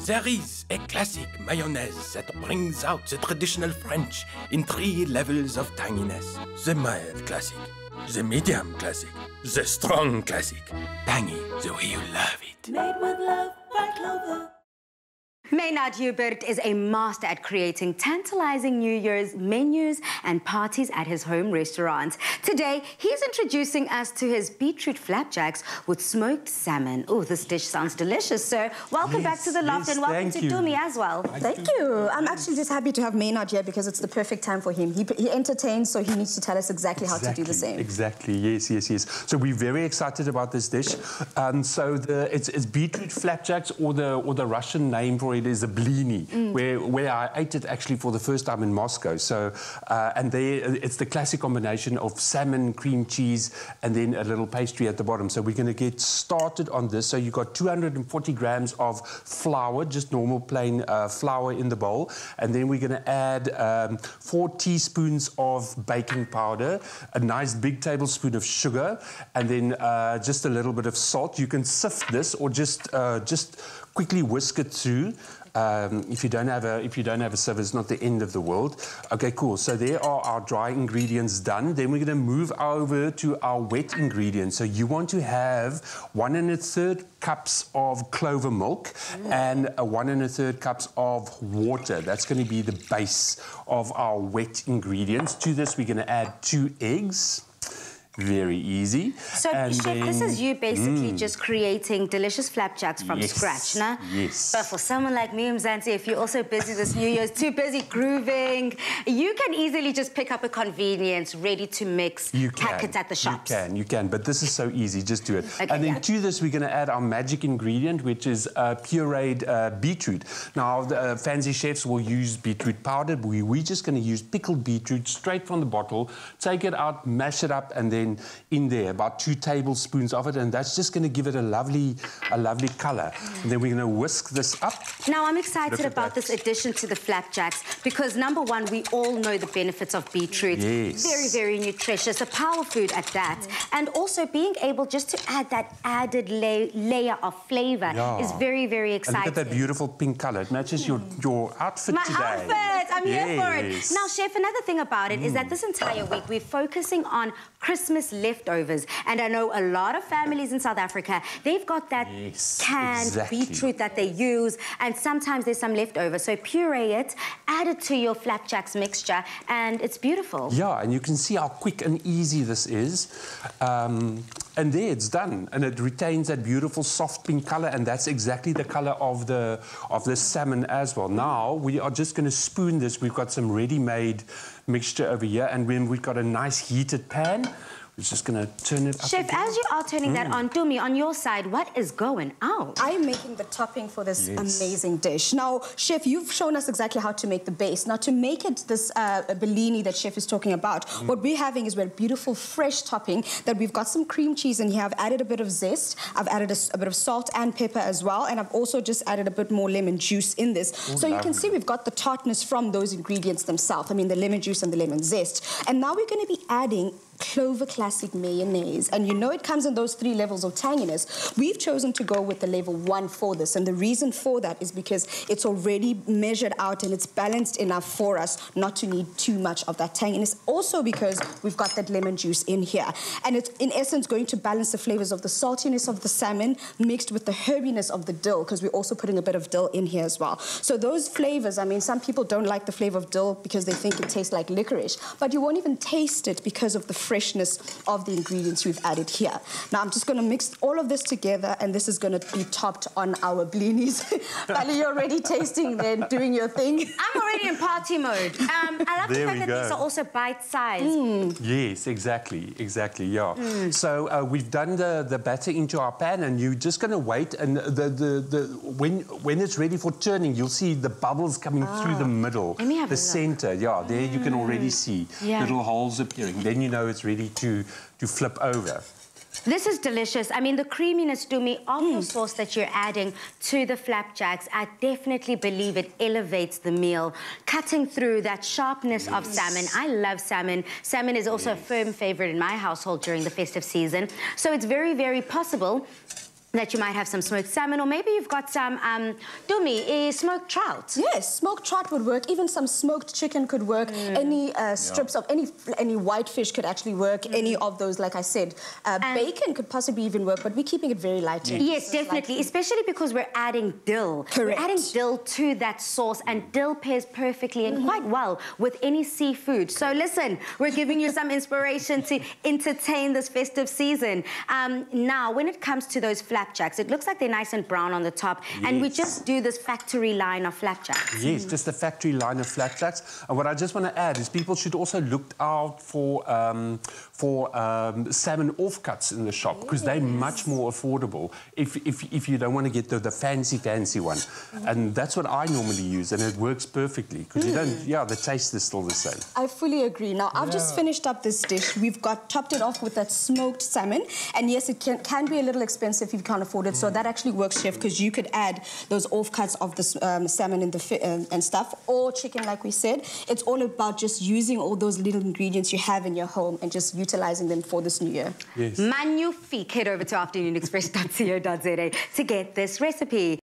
There is a classic mayonnaise that brings out the traditional French in 3 levels of tanginess. The mild classic, the medium classic, the strong classic. Tangy the way you love it. Made with love by Clover. Maynard Hubert is a master at creating tantalizing New Year's menus and parties at his home restaurant. Today, he's introducing us to his beetroot flapjacks with smoked salmon. Oh, this dish sounds delicious, sir. Welcome back to the loft and welcome to Dumi as well. Thank you. I'm actually just happy to have Maynard here because it's the perfect time for him. He entertains, so he needs to tell us exactly how to do the same. Exactly, yes. So we're very excited about this dish. It's beetroot flapjacks, or the Russian name for it is a blini, where I ate it actually for the first time in Moscow. So, it's the classic combination of salmon, cream cheese, and then a little pastry at the bottom. So we're going to get started on this. So you've got 240 grams of flour, just normal plain flour in the bowl. And then we're going to add 4 teaspoons of baking powder, a nice big tablespoon of sugar, and then just a little bit of salt. You can sift this or just quickly whisk it through. If you don't have a sieve, it's not the end of the world. Okay, cool. So there are our dry ingredients done. Then we're going to move over to our wet ingredients. So you want to have 1 1/3 cups of clover milk and 1 1/3 cups of water. That's going to be the base of our wet ingredients. To this, we're going to add 2 eggs. Very easy. So, Chef, this is you basically just creating delicious flapjacks from scratch, nah? Yes. But for someone like me, Mzansi, if you're also busy this New Year's, too busy grooving, you can easily just pick up a convenience, ready to mix packets at the shops. You can. But this is so easy. Just do it. Okay, and then to this, we're going to add our magic ingredient, which is pureed beetroot. Now, the fancy chefs will use beetroot powder. We're just going to use pickled beetroot straight from the bottle, take it out, mash it up, and then in there about 2 tablespoons of it, and that's just going to give it a lovely color. And then we're going to whisk this up. Now I'm excited about this addition to the flapjacks because number one, we all know the benefits of beetroot. Yes. Very, very nutritious, a power food at that. And also being able just to add that added layer of flavor is very, very exciting. And look at that beautiful pink color. It matches your outfit today. My outfit! I'm here for it. Now, Chef, another thing about it is that this entire week we're focusing on Christmas leftovers. And I know a lot of families in South Africa, they've got that canned beetroot that they use, and sometimes there's some leftover. So puree it, add it to your flapjacks mixture, and it's beautiful. Yeah, and you can see how quick and easy this is. And there, it's done. And it retains that beautiful soft pink color, and that's exactly the color of the salmon as well. Now, we are just going to spoon this. We've got some ready-made mixture over here, and then we've got a nice heated pan. We're just going to turn it up. Chef, as you are turning that on, Dumi, on your side, what is going out? I'm making the topping for this amazing dish. Now, Chef, you've shown us exactly how to make the base. Now, to make it this bellini that Chef is talking about, what we're having is a beautiful fresh topping that we've got some cream cheese in here. I've added a bit of zest. I've added a bit of salt and pepper as well. And I've also just added a bit more lemon juice in this. So you can see we've got the tartness from those ingredients themselves. I mean, the lemon juice and the lemon zest. And now we're going to be adding Clover Classic mayonnaise, and you know it comes in those 3 levels of tanginess. We've chosen to go with the level 1 for this, and the reason for that is because it's already measured out and it's balanced enough for us not to need too much of that tanginess. Also because we've got that lemon juice in here, and it's in essence going to balance the flavors of the saltiness of the salmon mixed with the herbiness of the dill, because we're also putting a bit of dill in here as well. So those flavors, I mean, some people don't like the flavor of dill because they think it tastes like licorice, but you won't even taste it because of the freshness of the ingredients we've added here. Now I'm just going to mix all of this together, and this is going to be topped on our blinis. Bali, you're already tasting then, doing your thing. I'm already in party mode. I love the fact that these are also bite-sized. Yes, exactly, yeah. So we've done the batter into our pan, and you're just going to wait, and when it's ready for turning, you'll see the bubbles coming through the middle, the center. Yeah, there you can already see little holes appearing. Then you know it's ready to flip over. This is delicious. I mean, the creaminess, Dumi, of your sauce that you're adding to the flapjacks, I definitely believe it elevates the meal, cutting through that sharpness of salmon. I love salmon. Salmon is also a firm favorite in my household during the festive season. So it's very, very possible that you might have some smoked salmon, or maybe you've got some smoked trout. Yes, smoked trout would work. Even some smoked chicken could work. Any strips of any white fish could actually work. Any of those, like I said, bacon could possibly even work. But we're keeping it very light. Yes, definitely, especially because we're adding dill. Correct. We're adding dill to that sauce, and dill pairs perfectly and quite well with any seafood. So listen, we're giving you some inspiration to entertain this festive season. Now, when it comes to those flapjacks, it looks like they're nice and brown on the top, and we just do this factory line of flapjacks. Yes, just the factory line of flapjacks. And what I just want to add is people should also look out for salmon offcuts in the shop, because they're much more affordable if you don't want to get the fancy one. And that's what I normally use, and it works perfectly, because you don't, the taste is still the same. I fully agree. Now, I've just finished up this dish. We've topped it off with that smoked salmon, and yes, it can be a little expensive if you can't afford it, so that actually works, Chef, because you could add those offcuts of the salmon and stuff, or chicken, like we said. It's all about just using all those little ingredients you have in your home and just utilizing them for this new year. Yes. Magnifique. Head over to afternoonexpress.co.za to get this recipe.